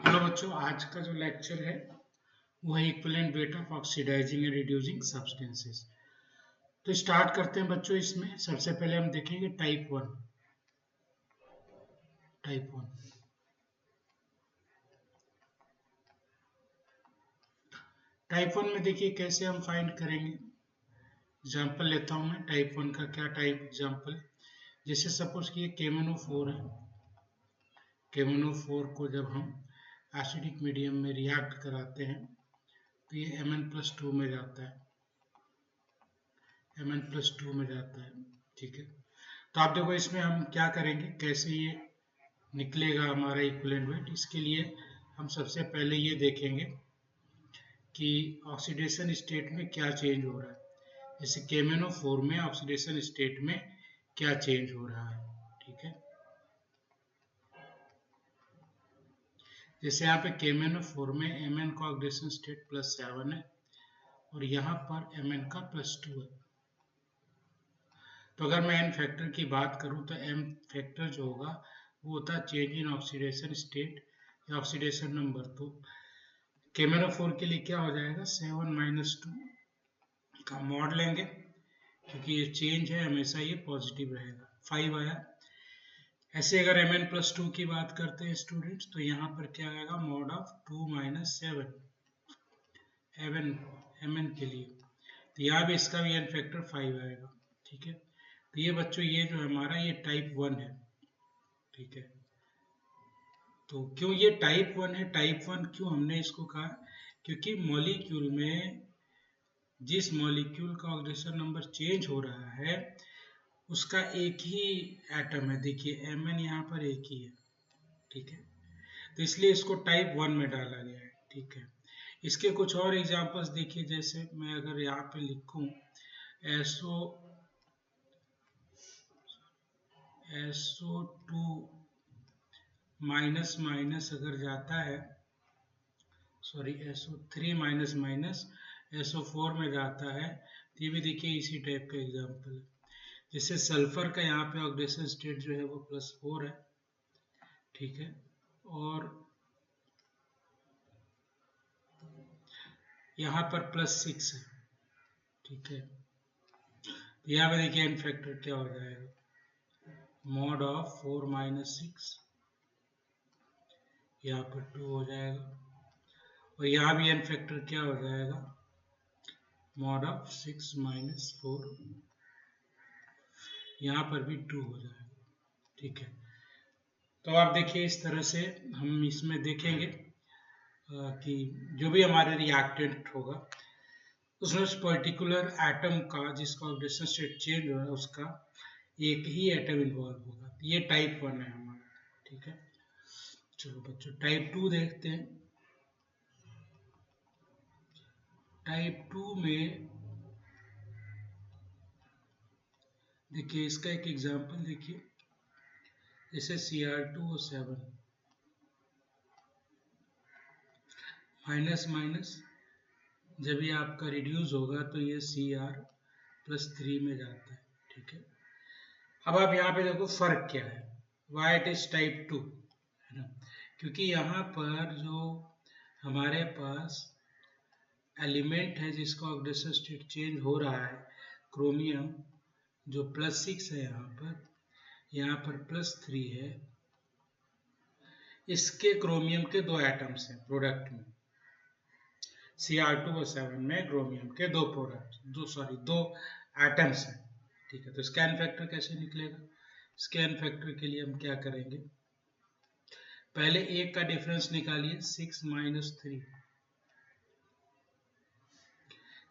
Hello बच्चों, आज का जो लेक्चर है वो है equivalent weight of oxidising and reducing substances. तो स्टार्ट करते हैं बच्चों। इसमें सबसे पहले हम देखेंगे टाइप वन। टाइप वन में देखिए कैसे हम फाइंड करेंगे। एग्जाम्पल लेता हूँ मैं टाइप वन का। क्या टाइप एग्जाम्पल, जैसे सपोज कि ये KMnO4 है। KMnO4 को जब हम एसिडिक मीडियम में रिएक्ट कराते हैं तो ये Mn+2 में जाता है। Mn+2 में जाता है, ठीक है। तो आप देखो इसमें हम क्या करेंगे, कैसे ये निकलेगा हमारा इक्विवेलेंट वेट। इसके लिए हम सबसे पहले ये देखेंगे कि ऑक्सीडेशन स्टेट में क्या चेंज हो रहा है। जैसे KMnO4 में ऑक्सीडेशन स्टेट में क्या चेंज हो रहा है, ठीक है। जैसे यहाँ पे KMnO4 में Mn का ऑक्सीडेशन स्टेट +7 है और यहाँ पर Mn का +2 है। तो अगर मैं n फैक्टर की बात करूं तो m फैक्टर जो होगा वो होता है चेंज इन ऑक्सीडेशन स्टेट या ऑक्सीडेशन नंबर। तो KMnO4 के लिए क्या हो जाएगा, 7 - 2 का मॉड लेंगे क्योंकि ये चेंज है, हमेशा ये पॉजिटिव रहेगा। 5 आया। ऐसे अगर Mn+2 की बात करते हैं स्टूडेंट्स, तो यहाँ पर क्या आएगा, मॉड ऑफ 2 - 7 Mn के लिए। तो यहाँ भी इसका भी n फैक्टर 5 आएगा, ठीक है। तो ये बच्चों ये जो हमारा ये टाइप 1 है, ठीक है। तो क्यों ये टाइप 1 है, टाइप 1 क्यों हमने इसको कहा, क्योंकि मॉलिक्यूल में जिस मॉलिक्यूल का ऑक्सीडेशन नंबर चेंज हो रहा है उसका एक ही एटम है। देखिए Mn यहाँ पर एक ही है, ठीक है। तो इसलिए इसको टाइप 1 में डाला गया है, ठीक है। इसके कुछ और एग्जांपल्स देखिए, जैसे मैं अगर यहाँ पे लिखूं SO2 माइनस माइनस अगर जाता है, सॉरी SO3 SO4 में जाता है, तो ये भी देखिए इसी टाइप का एग्जांपल है। जैसे सल्फर का यहाँ पे ऑक्सीडेशन स्टेट जो है वो +4 है, ठीक है। और यहाँ पर +6 है, ठीक है। तो यहाँ पे देखिए n फैक्टर क्या हो जाएगा, मॉड ऑफ 4 - 6, यहाँ पर 2 हो जाएगा। और यहाँ भी n फैक्टर क्या हो जाएगा, मॉड ऑफ 6 - 4, यहाँ पर भी 2 हो जाएगा, ठीक है। तो आप देखिए इस तरह से हम इसमें देखेंगे कि जो भी हमारे रिएक्टेंट होगा उसमें उस पर्टिकुलर एटम का जिसका ऑक्सीडेशन स्टेट चेंज हो रहा है उसका एक ही एटम इन्वॉल्व होगा। ये टाइप 1 है हमारा, ठीक है। चलो बच्चों टाइप 2 देखते हैं। टाइप 2 में देखिए इसका एक एग्जांपल देखिए, जैसे Cr2O7 माइनस माइनस जब ये आपका रिड्यूस होगा तो ये Cr+3 में जाता है, ठीक है। अब आप यहाँ पे देखो फर्क क्या है, वाई इट इज टाइप 2, है ना, क्योंकि यहाँ पर जो हमारे पास एलिमेंट है जिसका ऑक्सीडेशन स्टेट चेंज हो रहा है, क्रोमियम जो +6 है, यहाँ पर +3 है। इसके क्रोमियम के 2 एटम्स हैं प्रोडक्ट में, Cr2O7 में क्रोमियम के 2 एटम्स हैं, ठीक है। तो इसका n फैक्टर कैसे निकलेगा, इसके n फैक्टर के लिए हम क्या करेंगे, पहले एक का डिफरेंस निकालिए 6 - 3,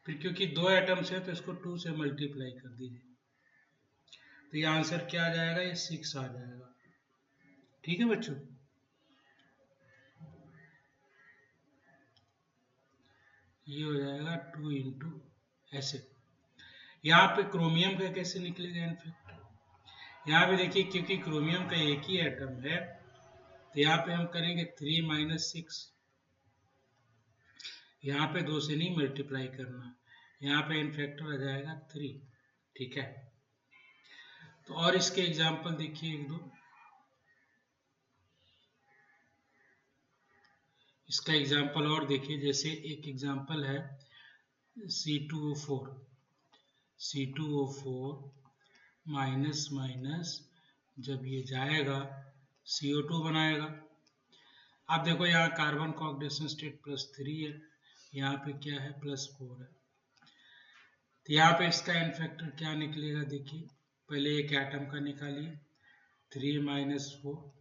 फिर क्योंकि 2 एटम्स है तो इसको 2 से मल्टीप्लाई कर दीजिए, तो ये आंसर क्या आ जाएगा, ये 6 आ जाएगा, ठीक है बच्चों। ये हो जाएगा 2 × ऐसे। यहाँ पे क्रोमियम का कैसे निकलेगा n फैक्टर, यहाँ पे देखिए क्योंकि क्रोमियम का एक ही एटम है तो यहाँ पे हम करेंगे 3 - 6, यहाँ पे 2 से नहीं मल्टीप्लाई करना, यहाँ पे n फैक्टर आ जाएगा 3, ठीक है। तो और इसके एग्जाम्पल देखिए एक दो, इसका एग्जाम्पल और देखिए, जैसे एक एग्जाम्पल है C2O4, माइनस माइनस जब ये जाएगा CO2 बनाएगा। आप देखो यहाँ कार्बन का ऑक्सीडेशन स्टेट +3 है, यहाँ पे क्या है +4 है। तो यहाँ पे इसका एन फैक्टर क्या निकलेगा, देखिए पहले एक एटम का निकालिए 3 - 4,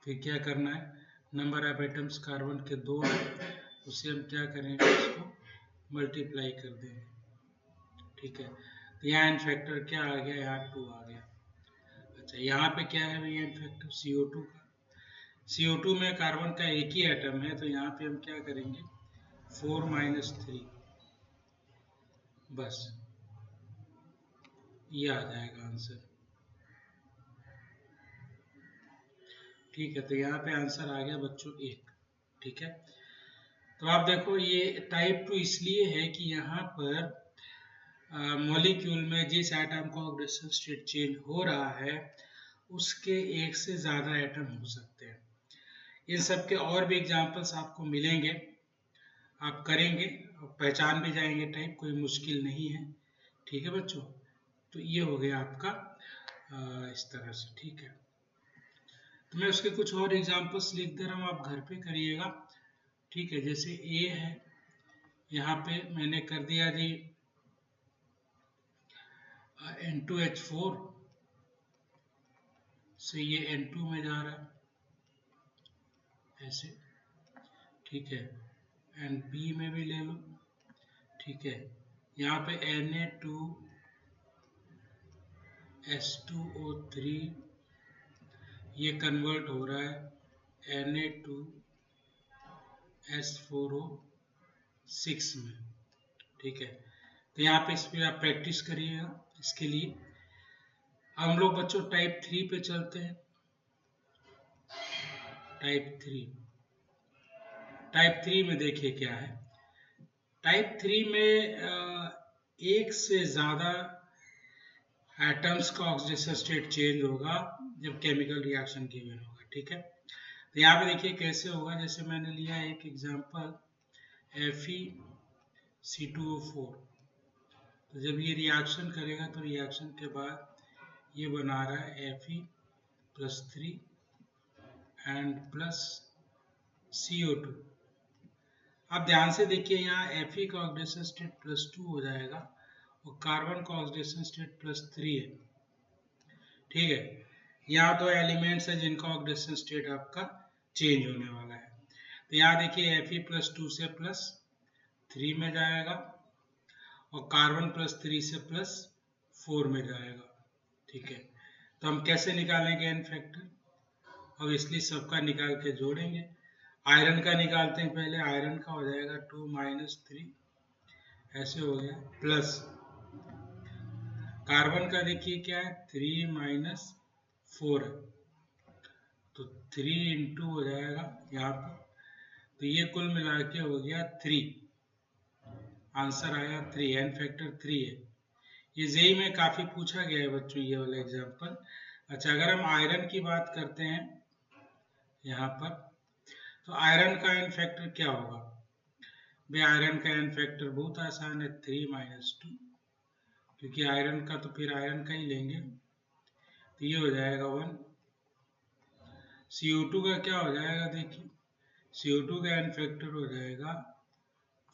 फिर क्या करना है, नंबर ऑफ एटम्स कार्बन के 2 है, उसे हम क्या करेंगे, इसको मल्टीप्लाई कर देंगे। ठीक है, तो यहाँ एन फैक्टर क्या आ गया, यहाँ 2 आ गया। अच्छा, यहाँ पे क्या है भैया एन फैक्टर CO2 का, CO2 में कार्बन का एक ही एटम है, तो यहाँ पे हम क्या करेंगे 4 - 3, बस ये आ जाएगा आंसर। ठीक है, तो यहाँ पे आंसर आ गया बच्चों 1। ठीक है, तो आप देखो ये टाइप 2 इसलिए है कि यहाँ पर मॉलिक्यूल में जिस एटम का ऑक्सीडेशन स्टेट चेंज हो रहा है उसके एक से ज़्यादा एटम हो सकते हैं। इन सब के और भी एग्जांपल्स आपको मिलेंगे, आप करेंगे पहचान भी जाएंगे टाइप, कोई मुश्किल नहीं है। ठीक है बच्चों, तो ये हो गया आपका इस तरह से। ठीक है, तो मैं उसके कुछ और एग्जांपल्स लिख दे रहा हूँ, आप घर पे करिएगा। ठीक है, जैसे ए है, यहाँ पे मैंने कर दिया जी N2H4 से ये N2 में जा रहा है ऐसे। ठीक है, एंड बी में भी ले लो। ठीक है, यहाँ पे Na2S2O3 ये कन्वर्ट हो रहा है Na2S4O6 में। ठीक है, तो यहाँ पे इस पर आप प्रैक्टिस करिएगा इसके लिए। अब हम लोग बच्चों टाइप 3 पे चलते हैं। टाइप 3 में देखिए क्या है, टाइप 3 में एक से ज़्यादा एटम्स का ऑक्सीडेशन स्टेट चेंज होगा जब केमिकल रिएक्शन गिवन होगा। ठीक है, तो यहाँ पे देखिए कैसे होगा, जैसे मैंने लिया एक एग्जांपल FeC2O4, तो जब ये रिएक्शन करेगा तो रिएक्शन के बाद ये बना रहा है Fe+3 एंड प्लस CO2। आप ध्यान से देखिए यहाँ Fe का ऑक्सीडेशन स्टेट +2 हो जाएगा और कार्बन का ऑक्सीडेशन स्टेट +3 है। ठीक है, यहाँ तो एलिमेंट्स है जिनका ऑक्सीडेशन स्टेट आपका चेंज होने वाला है। तो यहाँ देखिए Fe+2 से +3 में जाएगा और कार्बन +3 से +4 में जाएगा। ठीक है, तो हम कैसे निकालेंगे एन फैक्टर, अब इसलिए सबका निकाल के जोड़ेंगे। आयरन का निकालते हैं पहले, आयरन का हो जाएगा 2 - 3 ऐसे हो गया, प्लस कार्बन का देखिए क्या है 3 - 4 है, तो 3 इंटू हो जाएगा यहाँ पर, तो ये कुल मिला के हो गया 3, आंसर आया 3, एन फैक्टर 3 है। ये जेई में काफ़ी पूछा गया है बच्चों ये वाला एग्जाम्पल। अच्छा, अगर हम आयरन की बात करते हैं यहाँ पर, तो आयरन का एन फैक्टर क्या होगा भाई, आयरन का एन फैक्टर बहुत आसान है 3 - 2, क्योंकि आयरन का तो फिर आयरन का ही लेंगे, तो ये हो जाएगा 1। CO2 का क्या हो जाएगा, देखिए CO2 का एन फैक्टर हो जाएगा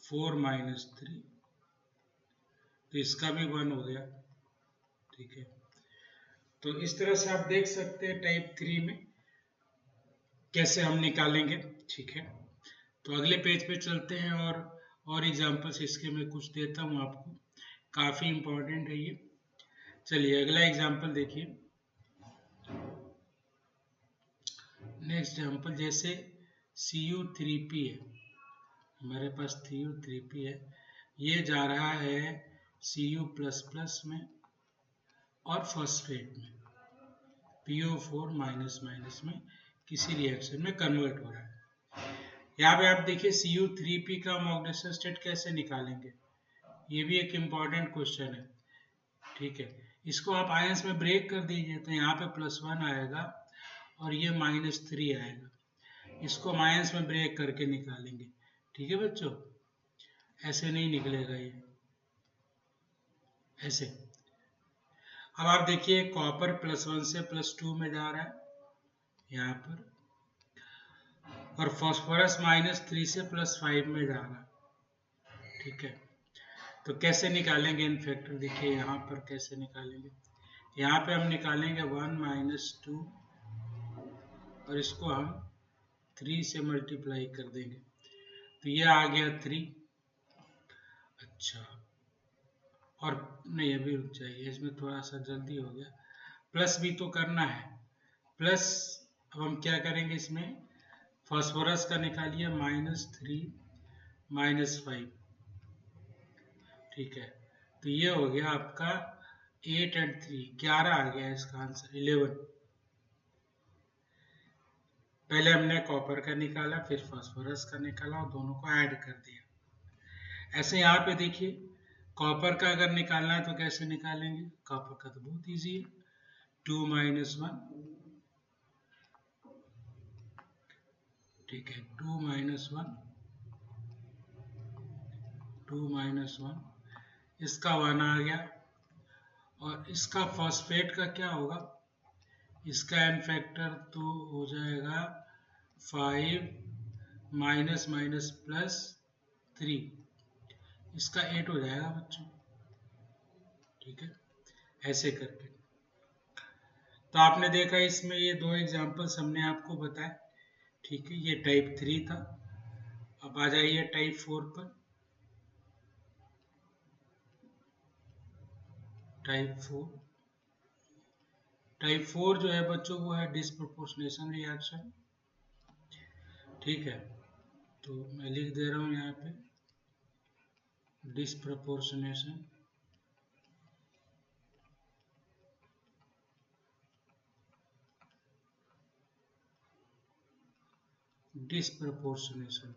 4 - 3, तो इसका भी 1 हो गया। ठीक है, तो इस तरह से आप देख सकते हैं टाइप 3 में कैसे हम निकालेंगे। ठीक है, तो अगले पेज पे चलते हैं और एग्जांपल्स इसके मैं कुछ देता हूँ आपको, काफ़ी इम्पोर्टेंट है ये। चलिए अगला एग्जांपल देखिए, नेक्स्ट एग्जांपल जैसे Cu3P है, हमारे पास Cu3P है, ये जा रहा है Cu++ में और फॉस्फेट में, PO4- में किसी रिएक्शन में कन्वर्ट हो रहा है। यहाँ पे आप देखिए Cu3P का ऑक्सीडेशन स्टेट कैसे निकालेंगे, ये भी एक इम्पॉर्टेंट क्वेश्चन है। ठीक है, इसको आप आयंस में ब्रेक कर दीजिए, तो यहाँ पे +1 आएगा और ये -3 आएगा। इसको माइनस में ब्रेक करके निकालेंगे। ठीक है बच्चों, ऐसे नहीं निकलेगा ये, ऐसे। अब आप देखिए कॉपर +1 से +2 में जा रहा है यहाँ पर, और फॉस्फोरस -3 से +5 में जा रहा है। ठीक है, तो कैसे निकालेंगे इन फैक्टर? देखिए यहाँ पर कैसे निकालेंगे। यहाँ पे हम निकालेंगे 1 - 2 और इसको हम 3 से मल्टीप्लाई कर देंगे, तो ये आ गया 3। अच्छा, और नहीं अभी रुक जाइए, इसमें थोड़ा सा जल्दी हो गया, प्लस भी तो करना है। प्लस अब हम क्या करेंगे, इसमें फास्फोरस का निकालिए -3 -5। ठीक है, तो ये हो गया आपका 8 और 3 11 आ गया इसका आंसर, 11। पहले हमने कॉपर का निकाला, फिर फास्फोरस का निकाला और दोनों को ऐड कर दिया। ऐसे यहाँ पे देखिए कॉपर का अगर निकालना है तो कैसे निकालेंगे? कॉपर का तो बहुत इजी है, 2 - 1। ठीक है, 2 - 1, 2 - 1, इसका 1 आ गया। और इसका फॉस्फेट का क्या होगा? इसका एन फैक्टर तो हो जाएगा 5 -+3, इसका 8 हो जाएगा बच्चों। ठीक है, ऐसे करके। तो आपने देखा इसमें ये 2 एग्जांपल्स हमने आपको बताए। ठीक है, ये टाइप 3 था। अब आ जाइए टाइप 4 पर। टाइप 4 जो है बच्चों वो है डिस्प्रोपोर्शनेशन रिएक्शन। ठीक है, तो मैं लिख दे रहा हूँ यहाँ पे डिस्प्रोपोर्शनेशन। डिस्प्रोपोर्शनेशन,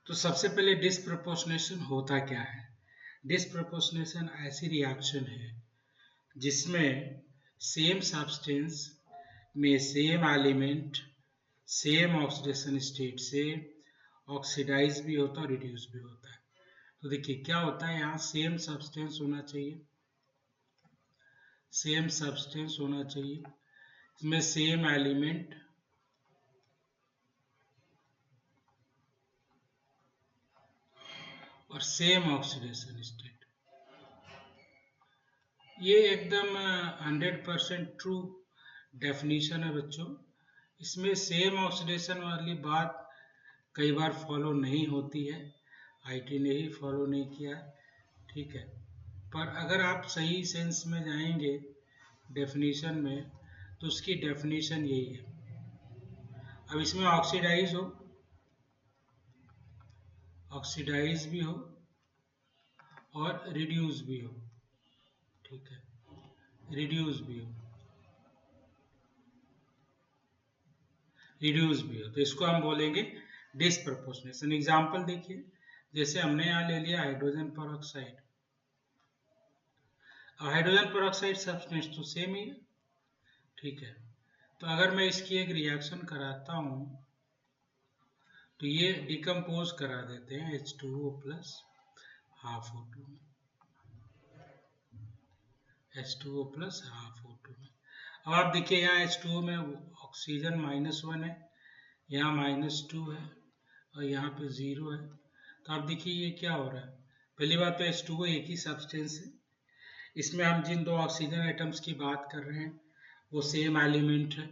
तो सबसे पहले डिस्प्रोपोर्शनेशन होता क्या है? डिस्प्रोपोर्शनेशन ऐसी रिएक्शन है जिसमें सेम सब्सटेंस में same element same oxidation state से ऑक्सीडाइज भी होता है और रिड्यूस भी होता है। तो देखिए क्या होता है, यहाँ सेम सब्सटेंस होना चाहिए, सेम सब्सटेंस होना चाहिए, इसमें सेम एलिमेंट और सेम ऑक्सीडेशन स्टेट। ये एकदम 100% ट्रू डेफिनेशन है बच्चों। इसमें सेम ऑक्सीडेशन वाली बात कई बार फॉलो नहीं होती है, आईटी ने ही फॉलो नहीं किया है। ठीक है, पर अगर आप सही सेंस में जाएंगे डेफिनेशन में तो उसकी डेफिनेशन यही है। अब इसमें ऑक्सीडाइज भी हो और रिड्यूस भी हो। ठीक है, रिड्यूस भी हो, तो इसको हम बोलेंगे डिस्प्रोपोर्शनेशन। एग्जांपल देखिए, जैसे हमने यहाँ ले लिया हाइड्रोजन पेरोक्साइड। अब हाइड्रोजन पेरोक्साइड सब्सटेंस तो सेम ही है। ठीक है, तो अगर मैं इसकी एक रिएक्शन कराता हूँ तो ये डिकम्पोज करा देते हैं H2O प्लस हाफ O2 में, H2O प्लस हाफ O2 में। अब आप देखिए यहाँ H2O में ऑक्सीजन -1 है, यहाँ -2 है और यहाँ पे 0 है। तो आप देखिए ये क्या हो रहा है। पहली बात तो H2O एक ही सब्सटेंस है, इसमें हम जिन 2 ऑक्सीजन एटम्स की बात कर रहे हैं वो सेम एलिमेंट है,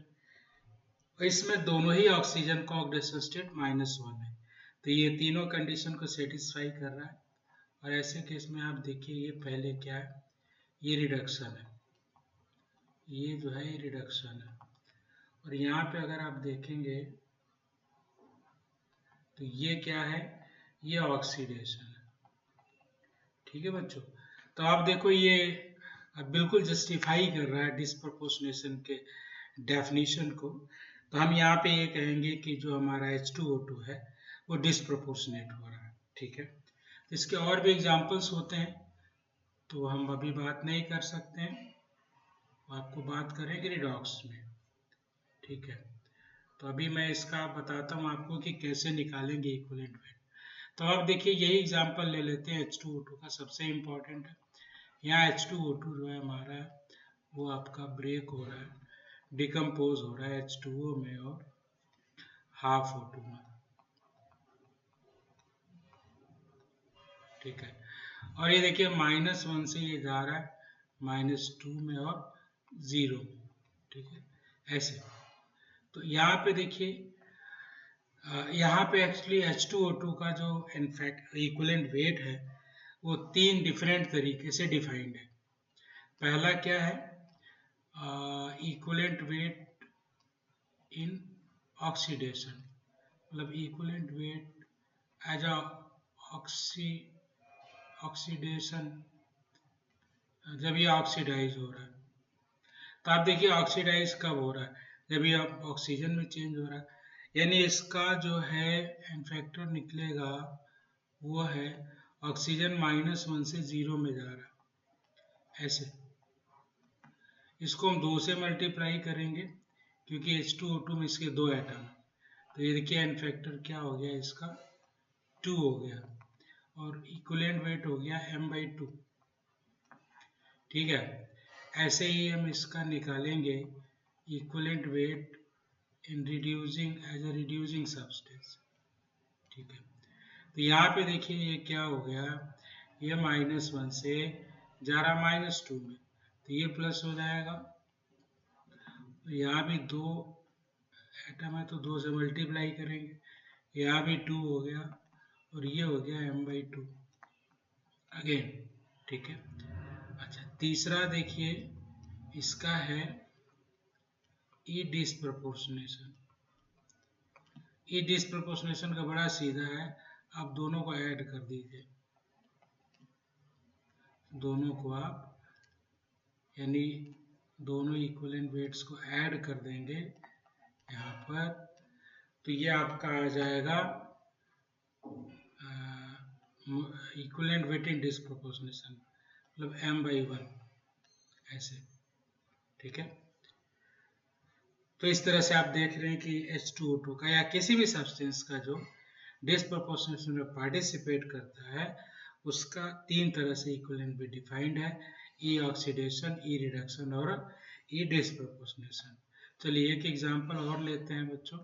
और इसमें दोनों ही ऑक्सीजन का ऑक्सीडेशन स्टेट -1 है। तो ये तीनों कंडीशन को सेटिस्फाई कर रहा है। और ऐसे केस में आप देखिए ये पहले क्या है, ये रिडक्शन है, ये जो है ये रिडक्शन है। और यहाँ पे अगर आप देखेंगे तो ये क्या है, ये ऑक्सीडेशन है। ठीक है बच्चों, तो आप देखो ये बिल्कुल जस्टिफाई कर रहा है डिस्प्रोपोर्शनेशन के डेफिनेशन को। तो हम यहाँ पे ये कहेंगे कि जो हमारा H2O2 है वो डिस्प्रोपोर्शनेट हो रहा है। ठीक है, तो इसके और भी एग्जांपल्स होते हैं तो हम अभी बात नहीं कर सकते हैं, आपको बात करेंगे रिडॉक्स में। ठीक है, तो अभी मैं इसका बताता हूँ आपको कि कैसे निकालेंगे इक्विवेलेंट वेट। तो अब देखिए यही एग्जांपल ले लेते हैं H2O2 का, सबसे इम्पोर्टेंट है। यहाँ H2O2 जो है हमारा वो आपका ब्रेक हो रहा है, डिकम्पोज हो रहा है H2O में और हाफ O2 में, ठीक है। और ये देखिए -1 से ये जा रहा है -2 में और 0 में, ठीक है, ऐसे। तो यहाँ पे देखिए यहाँ पे एक्चुअली H2O2 का जो इनफैक्ट इक्विवेलेंट वेट है वो 3 डिफरेंट तरीके से डिफाइंड है। पहला क्या है, इक्विवेलेंट वेट इन ऑक्सीडेशन, मतलब equivalent weight as a oxidation, जब ये ऑक्सीडाइज हो रहा है। तो आप देखिए ऑक्सीडाइज कब हो रहा है, जब ये ऑक्सीजन में चेंज हो रहा है, यानी इसका जो है इनफैक्टर निकलेगा वो है ऑक्सीजन -1 से 0 में जा रहा है, ऐसे। इसको हम 2 से मल्टीप्लाई करेंगे क्योंकि H2O2 में इसके 2 एटम है, तो ये देखिए इनफैक्टर क्या हो गया इसका 2 हो गया और इक्विवेलेंट वेट हो गया m/2, ठीक है। ऐसे ही हम इसका निकालेंगे equivalent weight in reducing as a reducing substance, ठीक है। तो यहाँ पे देखिए ये क्या हो गया, ये -1 से जा रहा -2 में, तो ये प्लस हो जाएगा। तो यहाँ भी 2 एटम है तो 2 से मल्टीप्लाई करेंगे, यहाँ भी 2 हो गया और ये हो गया m/2 अगेन, ठीक है। अच्छा, तीसरा देखिए इसका है ई डिस्प्रपोर्शनेशन। ई डिस्प्रपोर्शनेशन का बड़ा सीधा है, आप दोनों को ऐड कर दीजिए, दोनों को आप यानी दोनों इक्विवेलेंट वेट्स को ऐड कर देंगे यहाँ पर, तो ये आपका आ जाएगा इक्विवेलेंट वेट इन डिस्प्रपोर्शनेशन, मतलब m/1, ऐसे, ठीक है। तो इस तरह से आप देख रहे हैं कि H2O2 का या किसी भी सब्सटेंस का जो डिस्प्रपोर्शनेशन में पार्टिसिपेट करता है उसका 3 तरह से इक्विवेलेंट वेट डिफाइंड है, ई ऑक्सीडेशन, ई रिडक्शन और ई डिस्प्रपोर्शनेशन। चलिए एक एग्जांपल और लेते हैं बच्चों,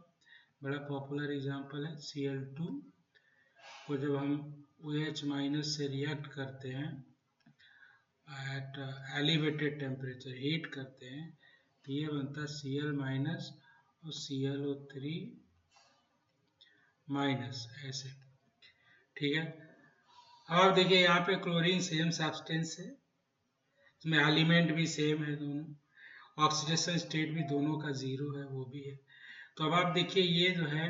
बड़ा पॉपुलर एग्जांपल है Cl2 को जब हम OH- से रिएक्ट करते हैं एट एलिवेटेड टेम्परेचर, हीट करते हैं, तो ये बनता है Cl- और ClO3-, ऐसे, ठीक है। और देखिए यहाँ पे क्लोरीन सेम सब्सटेंस है, इसमें एलिमेंट भी सेम है दोनों, ऑक्सीडेशन स्टेट भी दोनों का 0 है, वो भी है। तो अब आप देखिए ये जो है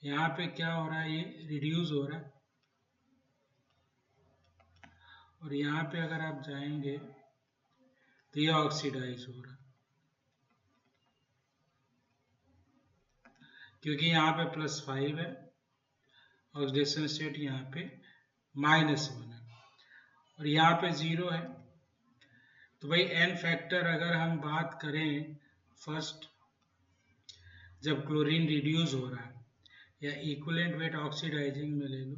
यहाँ पे क्या हो रहा है, ये रिड्यूस हो रहा है और यहाँ पे अगर आप जाएंगे तो ये ऑक्सीडाइज हो रहा है, क्योंकि यहाँ पे +5 है, ऑक्सीडेशन स्टेट यहाँ पे -1 है और यहाँ पे 0 है। तो भाई n फैक्टर अगर हम बात करें फर्स्ट जब क्लोरीन रिड्यूस हो रहा है, या इक्विवेलेंट वेट ऑक्सीडाइजिंग में ले लो,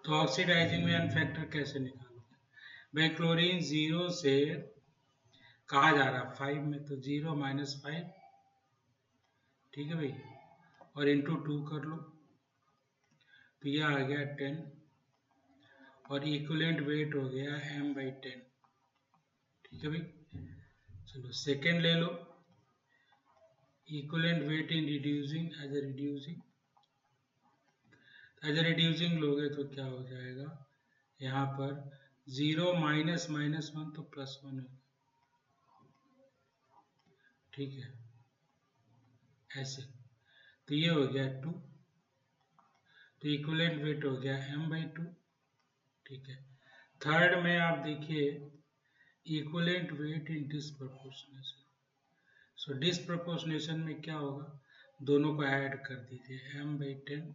तो ऑक्सीडाइजिंग में n फैक्टर कैसे निकालोगे भाई, क्लोरीन 0 से कहा जा रहा है 5 में, तो 0 - 5, ठीक है भाई, और इंटू 2 कर लो, तो यह आ गया 10 और इक्विवेलेंट वेट हो गया m/10, ठीक है भाई। चलो सेकेंड ले लो, equivalent weight in reducing as a reducing लोगे तो क्या हो जाएगा, यहाँ पर 0 - -1 तो +1 है, ठीक है, ऐसे। तो ये हो गया 2, तो इक्विवेलेंट वेट हो गया m/2, ठीक है। थर्ड में आप देखिए इक्विवेलेंट वेट इन डिस्प्रपोर्शनेशन, सो डिस्प्रपोर्शनेशन में क्या होगा, दोनों को ऐड कर दीजिए, m/10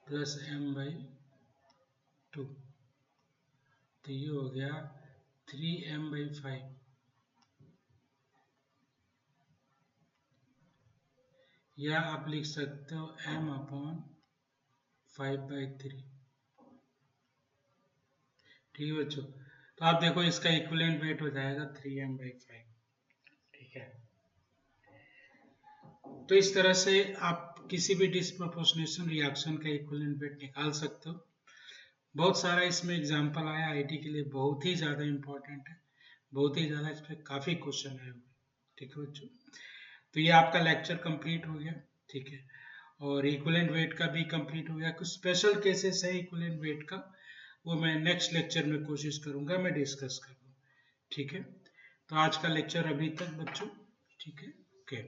+ m/2, तो ये हो गया 3m/5, या आप लिख सकते हो m/5/3। ठीक है बच्चों, तो आप देखो इसका इक्विवेलेंट वेट हो जाएगा 3m/5। ठीक है, तो इस तरह से आप किसी भी डिस्प्रपोर्शनेशन रिएक्शन का इक्विवेलेंट वेट निकाल सकते हो। बहुत सारा इसमें एग्जांपल आया, आईटी के लिए बहुत ही ज़्यादा इम्पोर्टेंट है, बहुत ही ज़्यादा, इस पर काफ़ी क्वेश्चन आए हुए। ठीक है बच्चों, तो ये आपका लेक्चर कंप्लीट हो गया। ठीक है, और इक्विवेलेंट वेट का भी कंप्लीट हो गया। कुछ स्पेशल केसेस है इक्विवेलेंट वेट का, वो मैं नेक्स्ट लेक्चर में कोशिश करूंगा मैं डिस्कस करूँ। ठीक है, तो आज का लेक्चर अभी तक बच्चों। ठीक है, ओके।